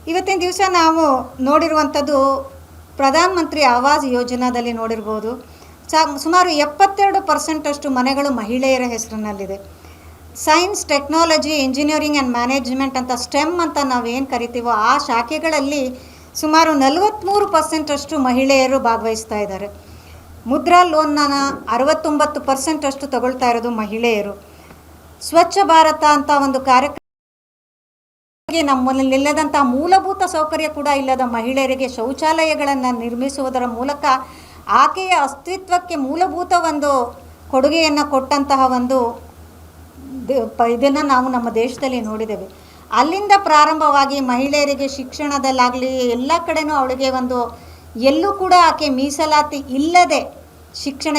ಇವತ್ತಿನ ದಿವಸ ನಾವು ನೋಡಿರುವಂಥದ್ದು ಪ್ರಧಾನ ಮಂತ್ರಿ ಆವಾಸ್ ಯೋಜನಾದಲ್ಲಿ ನೋಡಿರ್ಬೋದು. ಸುಮಾರು 72% ಮನೆಗಳು ಮಹಿಳೆಯರ ಹೆಸರಿನಲ್ಲಿದೆ. Science, technology, engineering and management ಅಂತ ಸ್ಟೆಮ್ ಅಂತ ನಾವೇನು ಕರಿತೀವೋ ಆ ಶಾಖೆಗಳಲ್ಲಿ ಸುಮಾರು 43% ಮಹಿಳೆಯರು ಭಾಗವಹಿಸ್ತಾ ಇದ್ದಾರೆ. ಮುದ್ರಾ ಲೋನ್ನ 69% ತಗೊಳ್ತಾ ಇರೋದು ಮಹಿಳೆಯರು. ಸ್ವಚ್ಛ ಭಾರತ ಅಂತ ಒಂದು ಕಾರ್ಯಕ್ರಮ, ನಮ್ಮಲ್ಲಿ ಇಲ್ಲದಂಥ ಮೂಲಭೂತ ಸೌಕರ್ಯ ಕೂಡ ಇಲ್ಲದ ಮಹಿಳೆಯರಿಗೆ ಶೌಚಾಲಯಗಳನ್ನು ನಿರ್ಮಿಸುವುದರ ಮೂಲಕ ಆಕೆಯ ಅಸ್ತಿತ್ವಕ್ಕೆ ಮೂಲಭೂತ ಒಂದು ಕೊಡುಗೆಯನ್ನು ಕೊಟ್ಟಂತಹ ಒಂದು ಇದನ್ನು ನಾವು ನಮ್ಮ ದೇಶದಲ್ಲಿ ನೋಡಿದ್ದೇವೆ. ಅಲ್ಲಿಂದ ಪ್ರಾರಂಭವಾಗಿ ಮಹಿಳೆಯರಿಗೆ ಶಿಕ್ಷಣದಲ್ಲಾಗಲಿ ಎಲ್ಲ ಕಡೆನೂ ಅವಳಿಗೆ ಎಲ್ಲೂ ಕೂಡ ಆಕೆ ಮೀಸಲಾತಿ ಇಲ್ಲದೆ ಶಿಕ್ಷಣ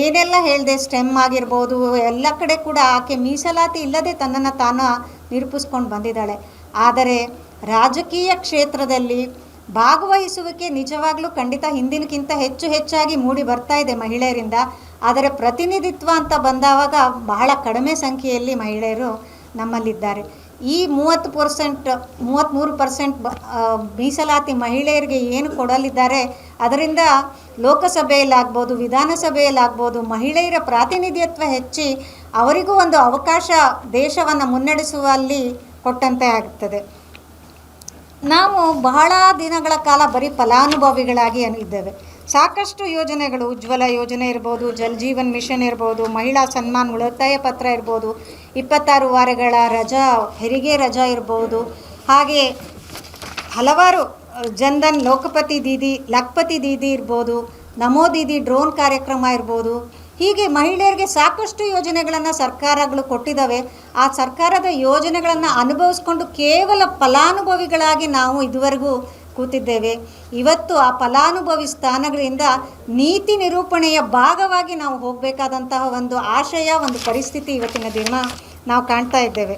ಏನೆಲ್ಲ ಹೇಳಿದೆ, ಸ್ಟೆಮ್ ಆಗಿರ್ಬೋದು, ಎಲ್ಲ ಕಡೆ ಕೂಡ ಆಕೆ ಮೀಸಲಾತಿ ಇಲ್ಲದೆ ತನ್ನನ್ನು ತಾನು ನಿರೂಪಿಸ್ಕೊಂಡು ಬಂದಿದ್ದಾಳೆ. ಆದರೆ ರಾಜಕೀಯ ಕ್ಷೇತ್ರದಲ್ಲಿ ಭಾಗವಹಿಸುವಿಕೆ ನಿಜವಾಗ್ಲೂ ಖಂಡಿತ ಹಿಂದಿನಕ್ಕಿಂತ ಹೆಚ್ಚಾಗಿ ಮೂಡಿ ಬರ್ತಾ ಇದೆ ಮಹಿಳೆಯರಿಂದ. ಆದರೆ ಪ್ರತಿನಿಧಿತ್ವ ಅಂತ ಬಂದಾಗ ಬಹಳ ಕಡಿಮೆ ಸಂಖ್ಯೆಯಲ್ಲಿ ಮಹಿಳೆಯರು ನಮ್ಮಲ್ಲಿದ್ದಾರೆ. ಈ 33% ಮೀಸಲಾತಿ ಮಹಿಳೆಯರಿಗೆ ಏನು ಕೊಡಲಿದ್ದಾರೆ, ಅದರಿಂದ ಲೋಕಸಭೆಯಲ್ಲಾಗ್ಬೋದು, ವಿಧಾನಸಭೆಯಲ್ಲಾಗ್ಬೋದು ಮಹಿಳೆಯರ ಪ್ರಾತಿನಿಧ್ಯತ್ವ ಹೆಚ್ಚಿ ಅವರಿಗೂ ಒಂದು ಅವಕಾಶ ದೇಶವನ್ನು ಮುನ್ನಡೆಸುವಲ್ಲಿ ಕೊಟ್ಟಂತೆ ಆಗುತ್ತದೆ. ನಾವು ಬಹಳ ದಿನಗಳ ಕಾಲ ಬರೀ ಫಲಾನುಭವಿಗಳಾಗಿ ಇದ್ದೇವೆ. ಸಾಕಷ್ಟು ಯೋಜನೆಗಳು, ಉಜ್ವಲ ಯೋಜನೆ ಇರ್ಬೋದು, ಜಲ್ ಜೀವನ್ ಮಿಷನ್ ಇರ್ಬೋದು, ಮಹಿಳಾ ಸನ್ಮಾನ್ ಉಳಿತಾಯ ಪತ್ರ ಇರ್ಬೋದು, 26 ವಾರಗಳ ರಜಾ, ಹೆರಿಗೆ ರಜಾ ಇರ್ಬೋದು, ಹಾಗೆ ಹಲವಾರು ಜನ್ಧನ್ ಲೋಕಪತಿ ದೀದಿ, ಲಖ್ಪತಿ ದೀದಿ ಇರ್ಬೋದು, ನಮೋ ದೀದಿ ಡ್ರೋನ್ ಕಾರ್ಯಕ್ರಮ ಇರ್ಬೋದು. ಹೀಗೆ ಮಹಿಳೆಯರಿಗೆ ಸಾಕಷ್ಟು ಯೋಜನೆಗಳನ್ನು ಸರ್ಕಾರಗಳು ಕೊಟ್ಟಿದ್ದಾವೆ. ಆ ಸರ್ಕಾರದ ಯೋಜನೆಗಳನ್ನು ಅನುಭವಿಸ್ಕೊಂಡು ಕೇವಲ ಫಲಾನುಭವಿಗಳಾಗಿ ನಾವು ಇದುವರೆಗೂ ಕೂತಿದ್ದೇವೆ. ಇವತ್ತು ಆ ಫಲಾನುಭವಿ ಸ್ಥಾನಗಳಿಂದ ನೀತಿ ನಿರೂಪಣೆಯ ಭಾಗವಾಗಿ ನಾವು ಹೋಗಬೇಕಾದಂತಹ ಒಂದು ಆಶಯ, ಒಂದು ಪರಿಸ್ಥಿತಿ ಇವತ್ತಿನ ದಿನ ನಾವು ಕಾಣ್ತಾ ಇದ್ದೇವೆ.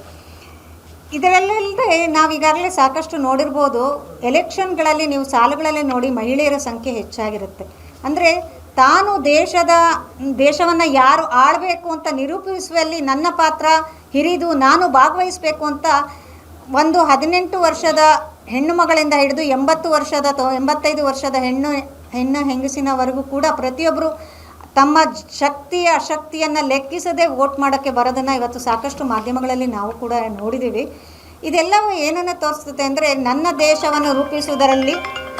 ಇದರಲ್ಲದೆ ನಾವೀಗಾಗಲೇ ಸಾಕಷ್ಟು ನೋಡಿರ್ಬೋದು, ಎಲೆಕ್ಷನ್ಗಳಲ್ಲಿ ನೀವು ಸಾಲುಗಳಲ್ಲಿ ನೋಡಿ ಮಹಿಳೆಯರ ಸಂಖ್ಯೆ ಹೆಚ್ಚಾಗಿರುತ್ತೆ. ಅಂದರೆ ತಾನು ದೇಶವನ್ನು ಯಾರು ಆಳಬೇಕು ಅಂತ ನಿರೂಪಿಸುವಲ್ಲಿ ನನ್ನ ಪಾತ್ರ ಹಿರಿದು ನಾನು ಭಾಗವಹಿಸಬೇಕು ಅಂತ ಒಂದು 18 ವರ್ಷದ ಹೆಣ್ಣು ಮಗಳಿಂದ ಹಿಡಿದು 85 ವರ್ಷದ ಹೆಂಗಸಿನವರೆಗೂ ಕೂಡ ಪ್ರತಿಯೊಬ್ಬರು ತಮ್ಮ ಶಕ್ತಿಯ ಅಶಕ್ತಿಯನ್ನು ಲೆಕ್ಕಿಸದೆ ವೋಟ್ ಮಾಡೋಕ್ಕೆ ಬರೋದನ್ನು ಇವತ್ತು ಸಾಕಷ್ಟು ಮಾಧ್ಯಮಗಳಲ್ಲಿ ನಾವು ಕೂಡ ನೋಡಿದ್ದೀವಿ. ಇದೆಲ್ಲವೂ ಏನನ್ನು ತೋರಿಸ್ತದೆ ಅಂದರೆ, ನನ್ನ ದೇಶವನ್ನು ರೂಪಿಸುವುದರಲ್ಲಿ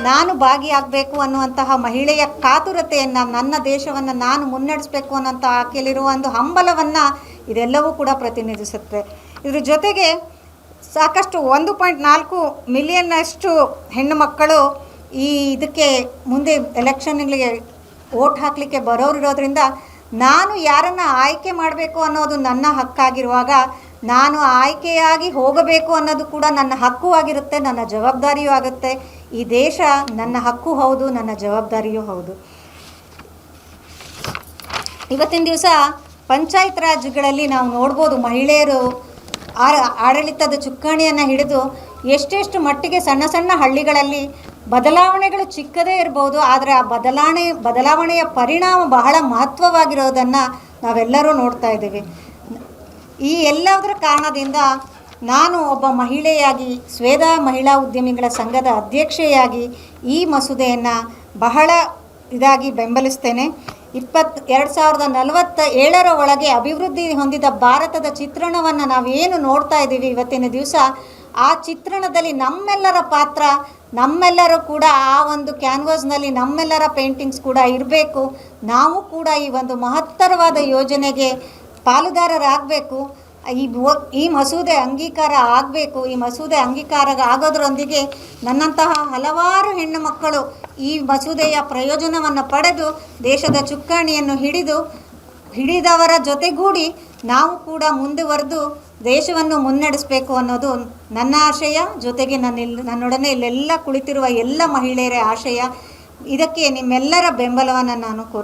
ನಾನು ಭಾಗಿಯಾಗಬೇಕು ಅನ್ನುವಂತಹ ಮಹಿಳೆಯ ಕಾತುರತೆಯನ್ನು, ನನ್ನ ದೇಶವನ್ನು ನಾನು ಮುನ್ನಡೆಸಬೇಕು ಅನ್ನೋಂಥ ಆಕೆಯಲ್ಲಿರುವ ಒಂದು ಹಂಬಲವನ್ನು ಇದೆಲ್ಲವೂ ಕೂಡ ಪ್ರತಿನಿಧಿಸುತ್ತೆ. ಇದ್ರ ಜೊತೆಗೆ ಸಾಕಷ್ಟು 1.4 ಮಿಲಿಯನ್ನಷ್ಟು ಹೆಣ್ಣು ಮಕ್ಕಳು ಇದಕ್ಕೆ ಮುಂದೆ ಎಲೆಕ್ಷನ್ಗಳಿಗೆ ವೋಟ್ ಹಾಕಲಿಕ್ಕೆ ಬರೋರಿರೋದ್ರಿಂದ ನಾನು ಯಾರನ್ನು ಆಯ್ಕೆ ಮಾಡಬೇಕು ಅನ್ನೋದು ನನ್ನ ಹಕ್ಕಾಗಿರುವಾಗ ನಾನು ಆಯ್ಕೆಯಾಗಿ ಹೋಗಬೇಕು ಅನ್ನೋದು ಕೂಡ ನನ್ನ ಹಕ್ಕು ಆಗಿರುತ್ತೆ, ನನ್ನ ಜವಾಬ್ದಾರಿಯೂ ಆಗುತ್ತೆ. ಈ ದೇಶ ನನ್ನ ಹಕ್ಕು ಹೌದು, ನನ್ನ ಜವಾಬ್ದಾರಿಯೂ ಹೌದು. ಇವತ್ತಿನ ದಿವಸ ಪಂಚಾಯತ್ ರಾಜ್ಗಳಲ್ಲಿ ನಾವು ನೋಡ್ಬೋದು, ಮಹಿಳೆಯರು ಆಡಳಿತದ ಚುಕ್ಕಾಣಿಯನ್ನು ಹಿಡಿದು ಎಷ್ಟೆಷ್ಟು ಮಟ್ಟಿಗೆ ಸಣ್ಣ ಸಣ್ಣ ಹಳ್ಳಿಗಳಲ್ಲಿ ಬದಲಾವಣೆಗಳು ಚಿಕ್ಕದೇ ಇರ್ಬೋದು, ಆದರೆ ಆ ಬದಲಾವಣೆಯ ಪರಿಣಾಮ ಬಹಳ ಮಹತ್ವವಾಗಿರೋದನ್ನು ನಾವೆಲ್ಲರೂ ನೋಡ್ತಾ ಇದ್ದೀವಿ. ಈ ಎಲ್ಲದರ ಕಾರಣದಿಂದ ನಾನು ಒಬ್ಬ ಮಹಿಳೆಯಾಗಿ, ಸ್ವೇದಾ ಮಹಿಳಾ ಉದ್ಯಮಿಗಳ ಸಂಘದ ಅಧ್ಯಕ್ಷೆಯಾಗಿ ಈ ಮಸೂದೆಯನ್ನು ಬಹಳ ಬೆಂಬಲಿಸ್ತೇನೆ. 2047ರ ಒಳಗೆ ಅಭಿವೃದ್ಧಿ ಹೊಂದಿದ ಭಾರತದ ಚಿತ್ರಣವನ್ನು ನಾವೇನು ನೋಡ್ತಾ ಇದ್ದೀವಿ ಇವತ್ತಿನ ದಿವಸ, ಆ ಚಿತ್ರಣದಲ್ಲಿ ನಮ್ಮೆಲ್ಲರ ಪಾತ್ರ, ನಮ್ಮೆಲ್ಲರೂ ಕೂಡ ಆ ಒಂದು ಕ್ಯಾನ್ವಾಸ್ನಲ್ಲಿ ನಮ್ಮೆಲ್ಲರ ಪೇಂಟಿಂಗ್ಸ್ ಕೂಡ ಇರಬೇಕು. ನಾವು ಕೂಡ ಈ ಒಂದು ಮಹತ್ತರವಾದ ಯೋಜನೆಗೆ ಪಾಲುದಾರರಾಗಬೇಕು. ಈ ಮಸೂದೆ ಅಂಗೀಕಾರ ಆಗಬೇಕು. ಈ ಮಸೂದೆ ಅಂಗೀಕಾರ ಆಗೋದ್ರೊಂದಿಗೆ ನನ್ನಂತಹ ಹಲವಾರು ಹೆಣ್ಣು ಮಕ್ಕಳು ಈ ಮಸೂದೆಯ ಪ್ರಯೋಜನವನ್ನು ಪಡೆದು ದೇಶದ ಚುಕ್ಕಾಣಿಯನ್ನು ಹಿಡಿದವರ ಜೊತೆಗೂಡಿ ನಾವು ಕೂಡ ಮುಂದುವರೆದು ದೇಶವನ್ನು ಮುನ್ನಡೆಸಬೇಕು ಅನ್ನೋದು ನನ್ನ ಆಶಯ. ಜೊತೆಗೆ ನನ್ನೊಡನೆ ಇಲ್ಲೆಲ್ಲ ಕುಳಿತಿರುವ ಎಲ್ಲ ಮಹಿಳೆಯರ ಆಶಯ. ಇದಕ್ಕೆ ನಿಮ್ಮೆಲ್ಲರ ಬೆಂಬಲವನ್ನು ನಾನು